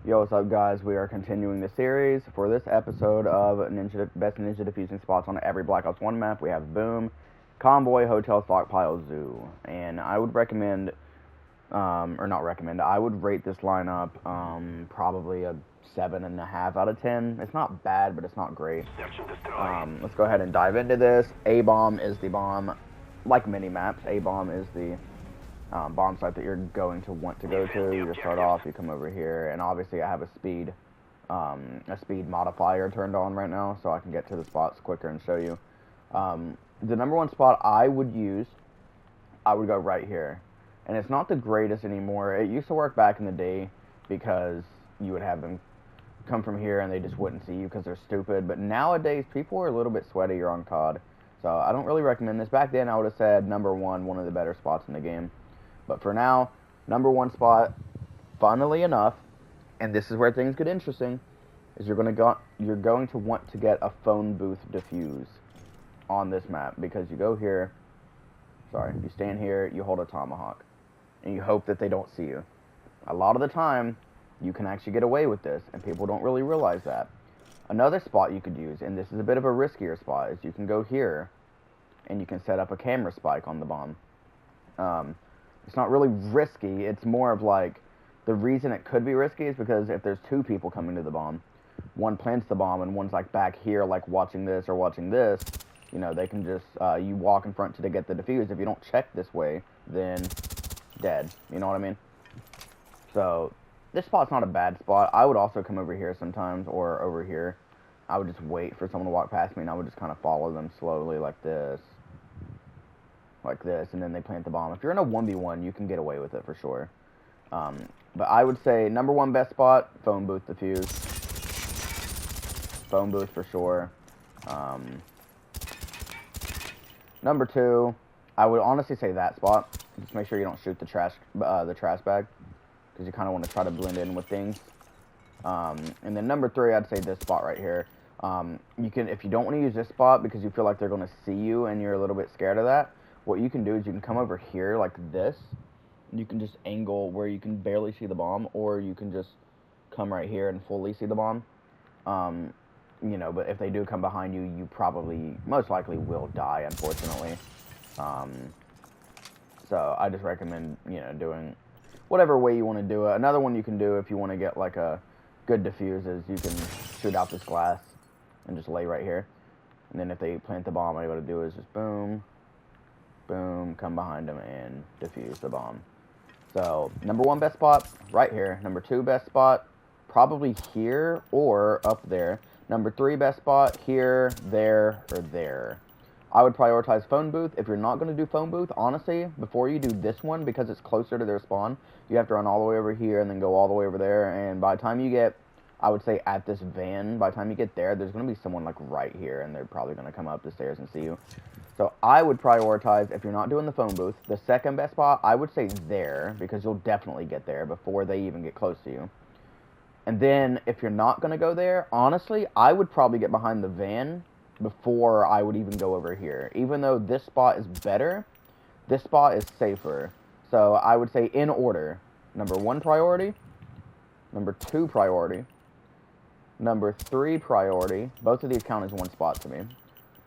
Yo, what's up, guys? We are continuing the series. For this episode of Best Ninja Defusing Spots on every Black Ops 1 map, we have Boom, Convoy, Hotel, Stockpile, Zoo. And I would recommend, or not recommend, I would rate this lineup probably a 7.5 out of 10. It's not bad, but it's not great. Let's go ahead and dive into this. A-Bomb is the bomb. Like many maps, A-Bomb is the bomb site that you're going to want to go to. You just start off, you come over here, and obviously I have a speed modifier turned on right now, so I can get to the spots quicker and show you. The number one spot I would use, I would go right here, and it's not the greatest anymore. It used to work back in the day because you would have them come from here and they just wouldn't see you because they're stupid. But nowadays, people are a little bit sweatier on COD, so I don't really recommend this. Back then, I would have said number one of the better spots in the game. But for now, number one spot, funnily enough, and this is where things get interesting, is you're going to want to get a phone booth defuse on this map, because you go here, you stand here, you hold a tomahawk, and you hope that they don't see you. A lot of the time, you can actually get away with this, and people don't really realize that. Another spot you could use, and this is a bit of a riskier spot, is you can go here, and you can set up a camera spike on the bomb. It's not really risky, it's more of like, the reason it could be risky is because if there's two people coming to the bomb, one plants the bomb and one's like back here like watching this or watching this, you know, they can just, you walk in front to get the defuse. If you don't check this way, then dead, you know what I mean? So, this spot's not a bad spot. I would also come over here sometimes, or over here. I would just wait for someone to walk past me, and I would just kind of follow them slowly like this, and then they plant the bomb. If you're in a 1v1, you can get away with it for sure. But I would say number one best spot, phone booth defuse. Phone booth for sure. Number two, I would honestly say that spot. Just make sure you don't shoot the trash bag, because you kind of want to try to blend in with things. And then number three, I'd say this spot right here. You can, if you don't want to use this spot because you feel like they're going to see you and you're a little bit scared of that, what you can do is you can come over here like this. You can just angle where you can barely see the bomb, or you can just come right here and fully see the bomb. You know, but if they do come behind you, you probably, most likely will die, unfortunately. So I just recommend, you know, doing whatever way you want to do it. Another one you can do if you want to get like a good defuse is you can shoot out this glass and just lay right here. And then if they plant the bomb, all you got to do is just boom, boom, come behind them and defuse the bomb. So, number one best spot, right here. Number two best spot, probably here or up there. Number three best spot, here, there, or there. I would prioritize phone booth. If you're not going to do phone booth, honestly, before you do this one, because it's closer to their spawn, you have to run all the way over here and then go all the way over there. And by the time you get, I would say at this van, by the time you get there, there's going to be someone like right here, and they're probably going to come up the stairs and see you. So I would prioritize, if you're not doing the phone booth, the second best spot, I would say there, because you'll definitely get there before they even get close to you. And then, if you're not going to go there, honestly, I would probably get behind the van before I would even go over here. Even though this spot is better, this spot is safer. So I would say in order, number one priority, number two priority, number three priority, both of these count as one spot to me,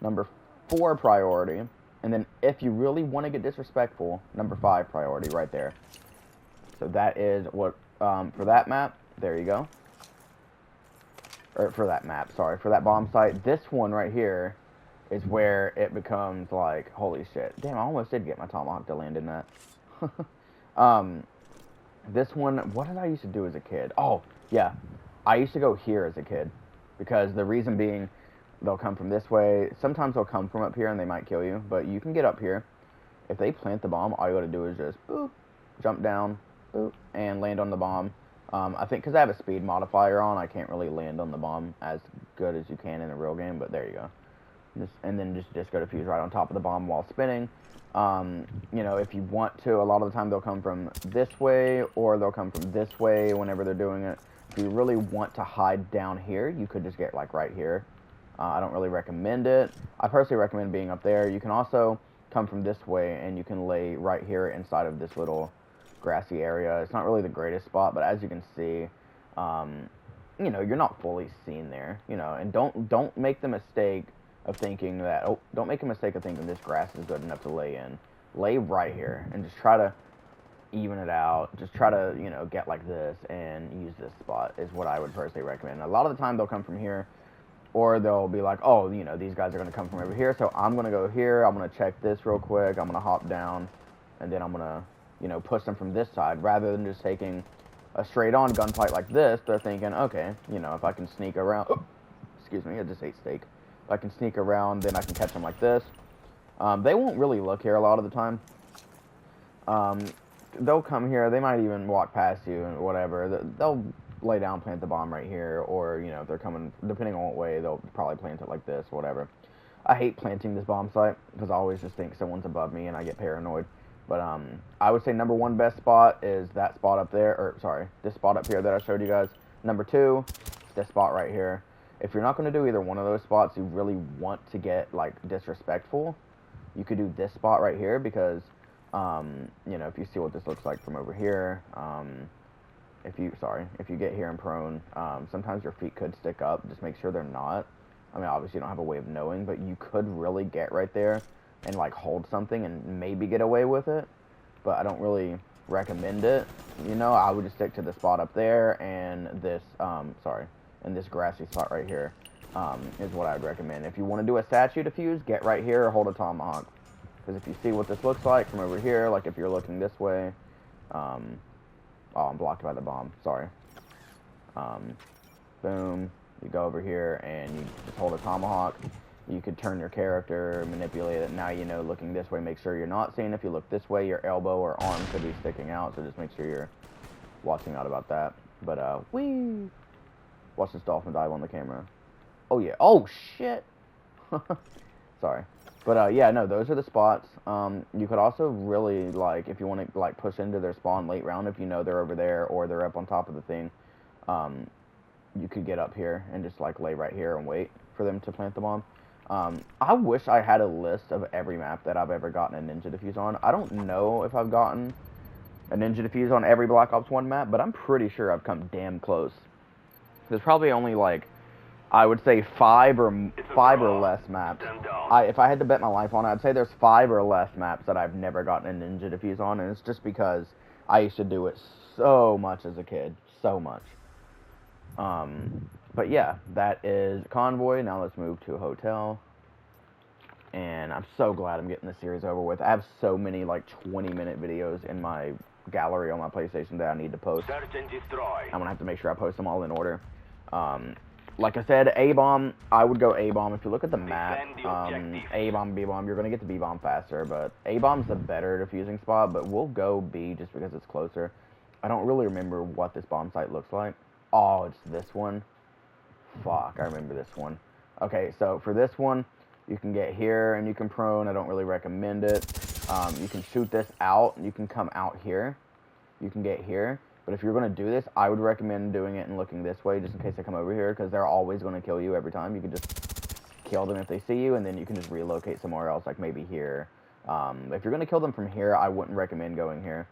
number 4 priority, and then if you really want to get disrespectful, number 5 priority right there. So that is what, for that map, there you go. Or for that map, sorry, for that bomb site, this one right here is where it becomes like, holy shit. Damn, I almost did get my tomahawk to land in that. This one, what did I used to do as a kid? Oh, yeah, I used to go here as a kid, because the reason being, they'll come from this way. Sometimes they'll come from up here and they might kill you, but you can get up here. If they plant the bomb, all you gotta do is just boop, jump down, boop, and land on the bomb. I think because I have a speed modifier on, I can't really land on the bomb as good as you can in a real game, but there you go. And then just disco defuse right on top of the bomb while spinning. You know, if you want to, a lot of the time they'll come from this way, or they'll come from this way whenever they're doing it. If you really want to hide down here, you could just get like right here. I don't really recommend it. I personally recommend being up there. You can also come from this way, and you can lay right here inside of this little grassy area. It's not really the greatest spot, but as you can see, you know, you're not fully seen there, you know, and don't make the mistake of thinking that, oh, don't make a mistake of thinking this grass is good enough to lay in. Lay right here and just try to even it out. Just try to, you know, get like this and use this spot is what I would personally recommend. A lot of the time they'll come from here, or they'll be like, oh, you know, these guys are going to come from over here, so I'm going to go here, I'm going to check this real quick, I'm going to hop down, and then I'm going to, you know, push them from this side, rather than just taking a straight-on gunfight like this. They're thinking, okay, you know, if I can sneak around, oh, excuse me, I just ate steak. If I can sneak around, then I can catch them like this. They won't really look here a lot of the time. They'll come here, they might even walk past you and whatever. They'll lay down, plant the bomb right here, or, you know, if they're coming, depending on what way, they'll probably plant it like this, whatever. I hate planting this bomb site, because I always just think someone's above me and I get paranoid. But, I would say number one best spot is that spot up there, or, sorry, this spot up here that I showed you guys. Number two, this spot right here. If you're not going to do either one of those spots, you really want to get, like, disrespectful, you could do this spot right here, because, you know, if you see what this looks like from over here, if you get here and prone, sometimes your feet could stick up. Just make sure they're not. I mean, obviously you don't have a way of knowing, but you could really get right there and, like, hold something and maybe get away with it. But I don't really recommend it. You know, I would just stick to the spot up there and this, and this grassy spot right here, is what I'd recommend. If you want to do a statue defuse, get right here or hold a tomahawk. Because if you see what this looks like from over here, like if you're looking this way, oh, I'm blocked by the bomb, sorry. Boom, you go over here and you just hold a tomahawk. You could turn your character, manipulate it. Now you know, looking this way, make sure you're not seeing. If you look this way, your elbow or arm could be sticking out, so just make sure you're watching out about that. But, whee! Watch this dolphin dive on the camera. Oh, yeah. Oh, shit! Sorry. But, yeah, no, those are the spots. You could also really, like, if you want to, like, push into their spawn late round, if you know they're over there or they're up on top of the thing, you could get up here and just, like, lay right here and wait for them to plant the bomb. I wish I had a list of every map that I've ever gotten a ninja defuse on. I don't know if I've gotten a ninja defuse on every Black Ops 1 map, but I'm pretty sure I've come damn close. There's probably only, like, I would say five or less maps. If I had to bet my life on it, I'd say there's 5 or less maps that I've never gotten a ninja defuse on, and it's just because I used to do it so much as a kid. So much. But yeah, that is Convoy. Now let's move to Hotel. And I'm so glad I'm getting this series over with. I have so many, like, 20-minute videos in my gallery on my PlayStation that I need to post. Search and destroy. I'm gonna have to make sure I post them all in order. Like I said, A-bomb, I would go A-bomb. If you look at the map, A-bomb, B-bomb, you're gonna get to B-bomb faster, but A-bomb's the better defusing spot, but we'll go B just because it's closer. I don't really remember what this bomb site looks like. Oh, it's this one. Fuck, I remember this one. Okay, so for this one, you can get here and you can prone. I don't really recommend it. You can shoot this out. You can come out here. You can get here. But if you're going to do this, I would recommend doing it and looking this way just in case they come over here, because they're always going to kill you every time. You can just kill them if they see you, and then you can just relocate somewhere else, like maybe here. If you're going to kill them from here, I wouldn't recommend going here.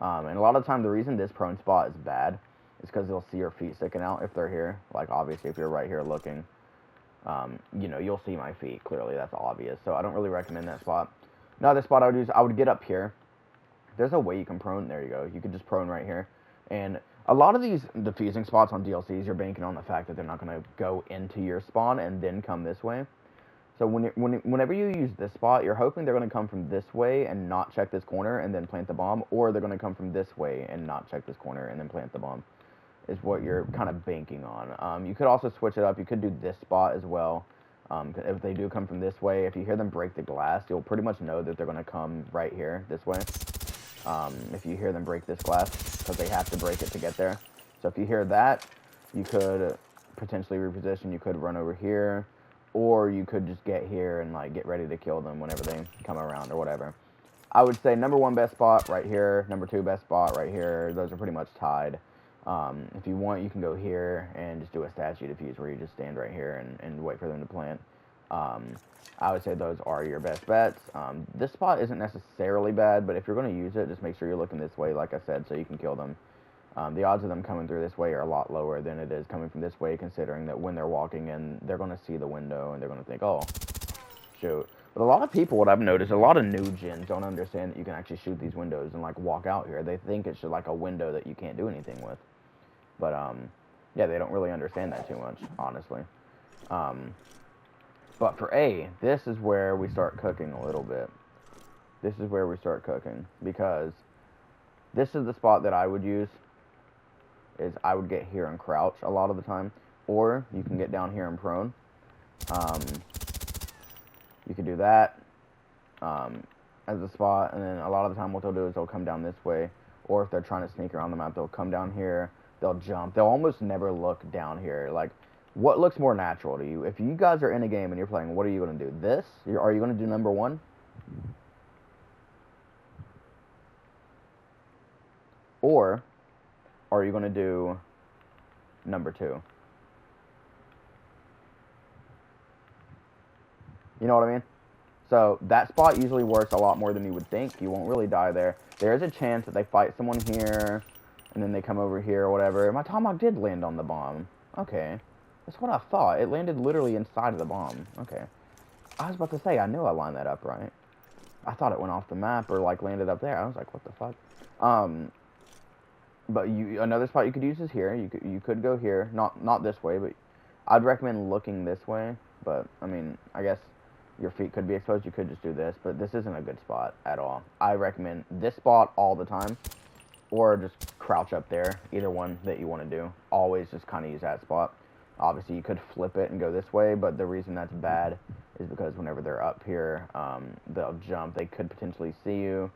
And a lot of the time, the reason this prone spot is bad is because they'll see your feet sticking out if they're here. Like, obviously, if you're right here looking, you know, you'll see my feet. Clearly, that's obvious. So I don't really recommend that spot. Another spot I would use, I would get up here. There's a way you can prone. There you go. You could just prone right here. And a lot of these defusing spots on DLCs, you're banking on the fact that they're not going to go into your spawn and then come this way. So whenever you use this spot, you're hoping they're going to come from this way and not check this corner and then plant the bomb, or they're going to come from this way and not check this corner and then plant the bomb, is what you're kind of banking on. You could also switch it up. You could do this spot as well. If they do come from this way, if you hear them break the glass, you'll pretty much know that they're going to come right here, this way. If you hear them break this glass, because they have to break it to get there. So if you hear that, you could potentially reposition. You could run over here, or you could just get here and, like, get ready to kill them whenever they come around or whatever. I would say number 1 best spot right here, number 2 best spot right here. Those are pretty much tied. If you want, you can go here and just do a statue defuse where you just stand right here and wait for them to plant. I would say those are your best bets. This spot isn't necessarily bad, but if you're going to use it, just make sure you're looking this way, like I said, so you can kill them. The odds of them coming through this way are a lot lower than it is coming from this way, considering that when they're walking in, they're going to see the window, and they're going to think, oh, shoot. But a lot of people, what I've noticed, a lot of new gens don't understand that you can actually shoot these windows and, like, walk out here. They think it's just, like, a window that you can't do anything with. But, yeah, they don't really understand that too much, honestly. But for A, this is where we start cooking a little bit. This is where we start cooking, because this is the spot that I would use. Is I would get here and crouch a lot of the time, or you can get down here and prone. You can do that as a spot, and then a lot of the time what they'll do is they'll come down this way, or if they're trying to sneak around the map, they'll come down here, they'll jump. They'll almost never look down here. Like, what looks more natural to you? If you guys are in a game and you're playing, what are you going to do? This? Are you going to do number 1? Or are you going to do number 2? You know what I mean? So that spot usually works a lot more than you would think. You won't really die there. There is a chance that they fight someone here, and then they come over here or whatever. My tomahawk did land on the bomb. Okay. That's what I thought. It landed literally inside of the bomb. Okay. I was about to say, I knew I lined that up right. I thought it went off the map or, like, landed up there. I was like, what the fuck? But another spot you could use is here. You could go here, not this way, but I'd recommend looking this way. But I mean, I guess your feet could be exposed. You could just do this, but this isn't a good spot at all. I recommend this spot all the time, or just crouch up there. Either one that you want to do. Always just kind of use that spot. Obviously, you could flip it and go this way, but the reason that's bad is because whenever they're up here, they'll jump. They could potentially see you.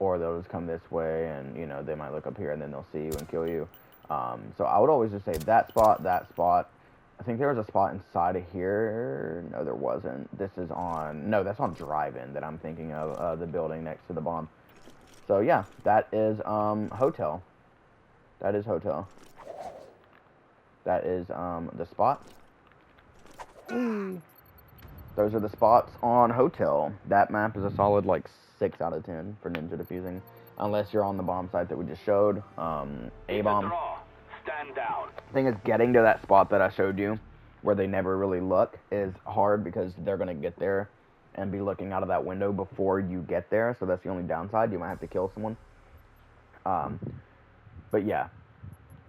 Or they'll just come this way, and, you know, they might look up here, and then they'll see you and kill you. So I would always just say that spot, that spot. I think there was a spot inside of here. No, there wasn't. This is on... No, that's on drive-in that I'm thinking of, the building next to the bomb. So, yeah, that is hotel. That is hotel. That is the spot. Those are the spots on hotel. That map is a solid, like, 6 out of 10 for ninja defusing, unless you're on the bomb site that we just showed. A-bomb. Stand down. Thing is, getting to that spot that I showed you, where they never really look, is hard because they're gonna get there and be looking out of that window before you get there. So that's the only downside. You might have to kill someone. But yeah,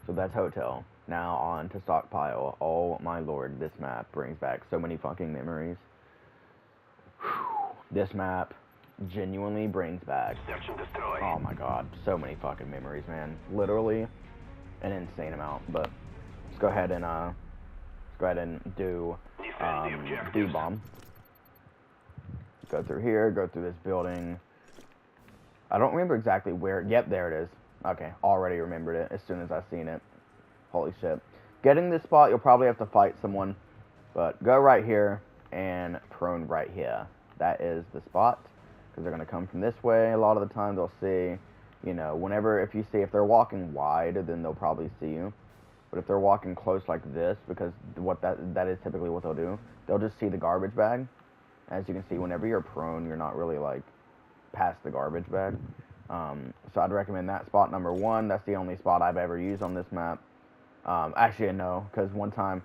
so that's hotel. Now on to stockpile. Oh my lord, this map brings back so many fucking memories. This map genuinely brings back, Search and destroy. oh my god, so many fucking memories, man. Literally an insane amount. But let's go ahead and do bomb. Go through here, go through this building. I don't remember exactly where. Yep, there it is. Okay, already remembered it as soon as I seen it. Holy shit. Getting this spot, you'll probably have to fight someone, but go right here and prone right here. That is the spot. Because they're going to come from this way. A lot of the time they'll see, you know, whenever, if they're walking wide, then they'll probably see you. But if they're walking close like this, because that is typically what they'll do, they'll just see the garbage bag. As you can see, whenever you're prone, you're not really, like, past the garbage bag. So I'd recommend that spot number 1. That's the only spot I've ever used on this map. Actually, no, because one time,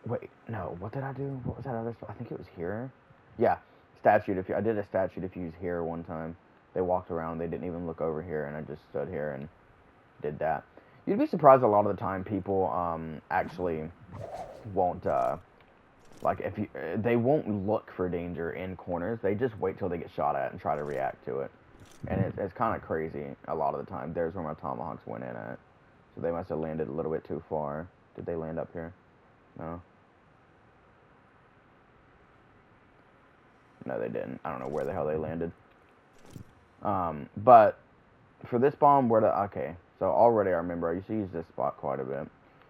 wait, no, what did I do? What was that other spot? I think it was here. Yeah. Statue. I did a statue defuse here one time. They walked around. They didn't even look over here, and I just stood here and did that. You'd be surprised a lot of the time people actually won't like they won't look for danger in corners. They just wait till they get shot at and try to react to it, and it's kind of crazy a lot of the time. There's where my tomahawks went in at, so they must have landed a little bit too far. Did they land up here? No. No, they didn't. I don't know where the hell they landed. But for this bomb, okay, so already I remember I used to use this spot quite a bit.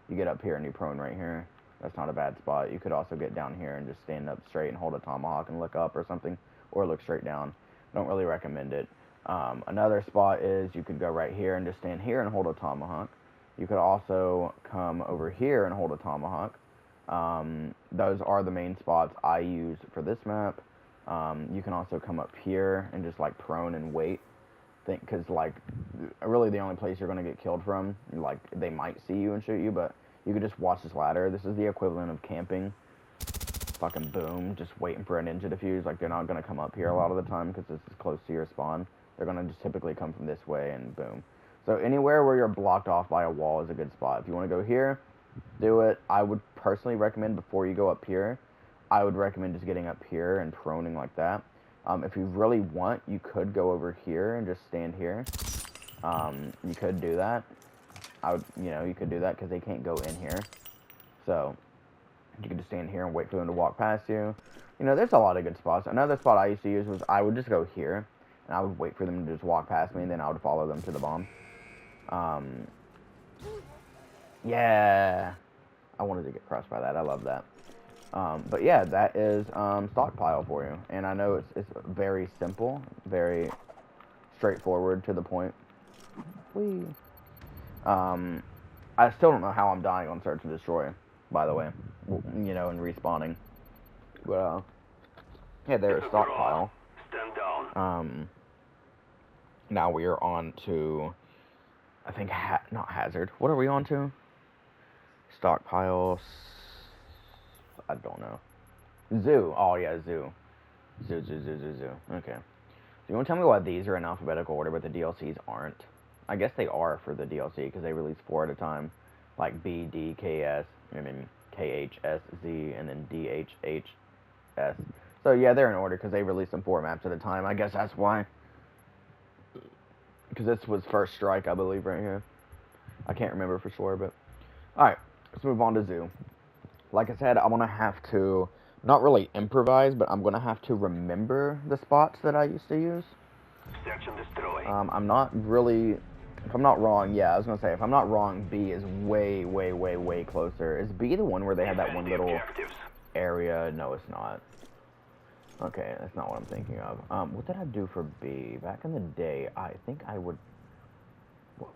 You get up here and you prone right here. That's not a bad spot. You could also get down here and just stand up straight and hold a tomahawk and look up or something, or look straight down. Don't really recommend it. Another spot is you could go right here and just stand here and hold a tomahawk. You could also come over here and hold a tomahawk. Those are the main spots I use for this map. You can also come up here and just like prone and wait. think, because, like, really the only place you're going to get killed from, like, they might see you and shoot you, but you could just watch this ladder. This is the equivalent of camping. Fucking boom, just waiting for a ninja defuse. Like, they're not going to come up here a lot of the time because this is close to your spawn. They're going to just typically come from this way and boom. So anywhere where you're blocked off by a wall is a good spot. If you want to go here, do it. I would personally recommend before you go up here, I would recommend just getting up here and proning like that. If you really want, you could go over here and just stand here. You could do that. You could do that because they can't go in here. So you could just stand here and wait for them to walk past you. You know, there's a lot of good spots. Another spot I used to use was I would just go here and I would wait for them to just walk past me, and then I would follow them to the bomb. Yeah, I wanted to get crushed by that. I love that. But yeah, that is stockpile for you. And I know it's very simple, very straightforward, to the point. Whee. I still don't know how I'm dying on Search and Destroy, by the way, you know, and respawning. But yeah, there's stockpile. Stand down. Now we are on to, I think, not hazard. What are we on to? Stockpile. I don't know. Zoo. Oh yeah, zoo. Zoo. Okay. So you want to tell me why these are in alphabetical order, but the DLCs aren't? I guess they are for the DLC because they release 4 at a time, like B, D, K, S, and then K, H, S, Z, and then D, H, H, S. So yeah, they're in order because they release them 4 maps at a time. I guess that's why. Because this was First Strike, I believe, right here. I can't remember for sure, but alright, let's move on to zoo. Like I said, I'm going to have to, not really improvise, but I'm going to have to remember the spots that I used to use. Search and destroy. I'm not really, if I'm not wrong, yeah, I was going to say, if I'm not wrong, B is way, way, way, way closer. Is B the one where they had that one little area? No, it's not. Okay, that's not what I'm thinking of. What did I do for B? Back in the day, I think I would,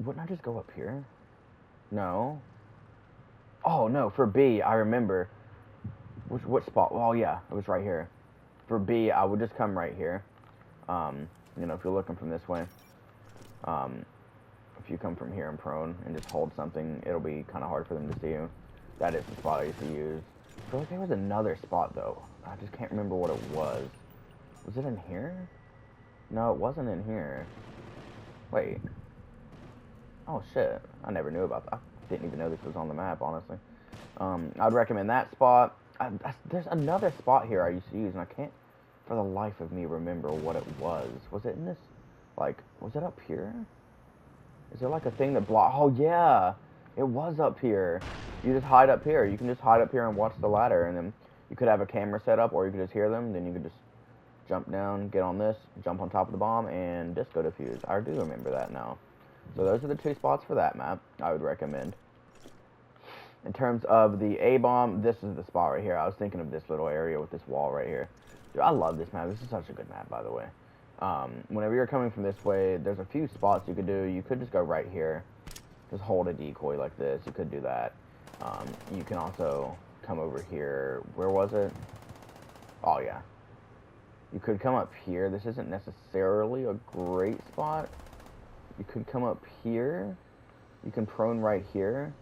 wouldn't I just go up here? No. Oh, no, for B, I remember. What spot? Oh, yeah, it was right here. For B, I would just come right here. You know, if you're looking from this way. If you come from here and prone and just hold something, it'll be kind of hard for them to see you. That is the spot I used to use. I feel like there was another spot, though. I just can't remember what it was. Was it in here? No, it wasn't in here. Wait. Oh, shit. I never knew about that. I didn't even know this was on the map, honestly. I'd recommend that spot. There's another spot here I used to use, and I can't, for the life of me, remember what it was. Was it in this, like, was it up here? Is there, like, a thing that blocked? Oh, yeah. It was up here. You just hide up here. You can just hide up here and watch the ladder, and then you could have a camera set up, or you could just hear them. Then you could just jump down, get on this, jump on top of the bomb, and disco defuse. I do remember that now. So those are the 2 spots for that map I would recommend. In terms of the A-bomb, this is the spot right here. I was thinking of this little area with this wall right here. Dude, I love this map. This is such a good map, by the way. Whenever you're coming from this way, there's a few spots you could do. You could just go right here. Just hold a decoy like this. You could do that. You can also come over here. Where was it? Oh, yeah. You could come up here. This isn't necessarily a great spot. You could come up here. You can prone right here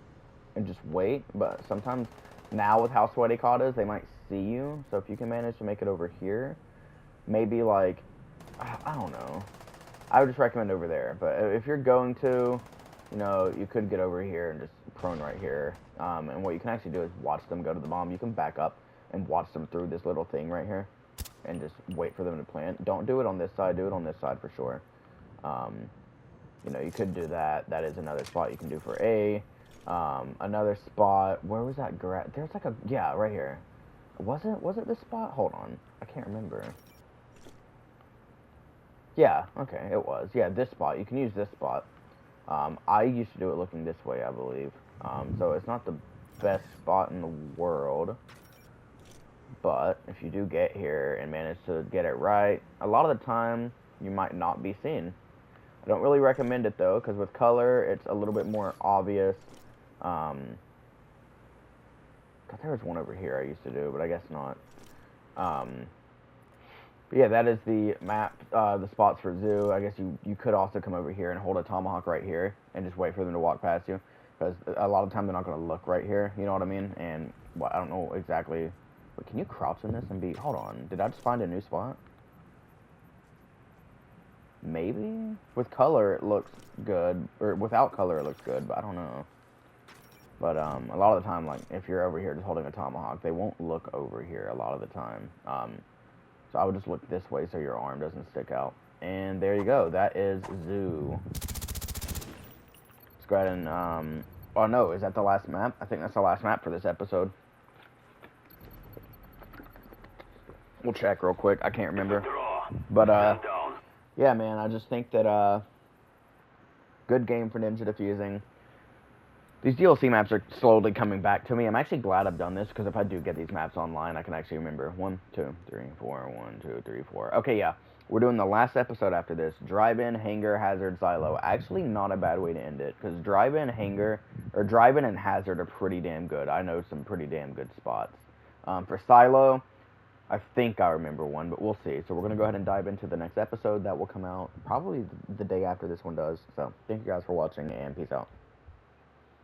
and just wait. But sometimes now with how sweaty COD is, they might see you. So if you can manage to make it over here, maybe like, I don't know. I would just recommend over there. But if you're going to, you know, you could get over here and just prone right here. And what you can actually do is watch them go to the bomb. You can back up and watch them through this little thing right here and just wait for them to plant. Don't do it on this side. Do it on this side for sure. You know, you could do that. That is another spot you can do for A. Another spot. Where was that? There's like a, yeah, right here. Was it this spot? Hold on. I can't remember. Yeah, okay, it was. Yeah, this spot. You can use this spot. I used to do it looking this way, I believe. So it's not the best spot in the world. But if you do get here and manage to get it right, a lot of the time you might not be seen. I don't really recommend it though, because with color it's a little bit more obvious. God, there was one over here I used to do, but I guess not. But yeah, that is the map, the spots for zoo. I guess you could also come over here and hold a tomahawk right here and just wait for them to walk past you. Because a lot of time they're not going to look right here, you know what I mean? And well, I don't know exactly. Wait, can you crouch in this and be... Hold on, did I just find a new spot? Maybe? With color it looks good, or without color it looks good, but I don't know. But a lot of the time, like, if you're over here just holding a tomahawk, they won't look over here a lot of the time. So I would just look this way so your arm doesn't stick out. And there you go. That is Zoo. Let's go ahead and, oh no, is that the last map? I think that's the last map for this episode. We'll check real quick. I can't remember. But, yeah, man, I just think that, good game for Ninja Defusing. These DLC maps are slowly coming back to me. I'm actually glad I've done this, because if I do get these maps online, I can actually remember. 1, 2, 3, 4, 1, 2, 3, 4. Okay, yeah. We're doing the last episode after this. Drive-in, hangar, hazard, silo. Actually, not a bad way to end it, because drive-in, hangar, or drive-in and hazard are pretty damn good. I know some pretty damn good spots. For silo, I think I remember one, but we'll see. So we're going to go ahead and dive into the next episode. That will come out probably the day after this one does. So thank you guys for watching, and peace out.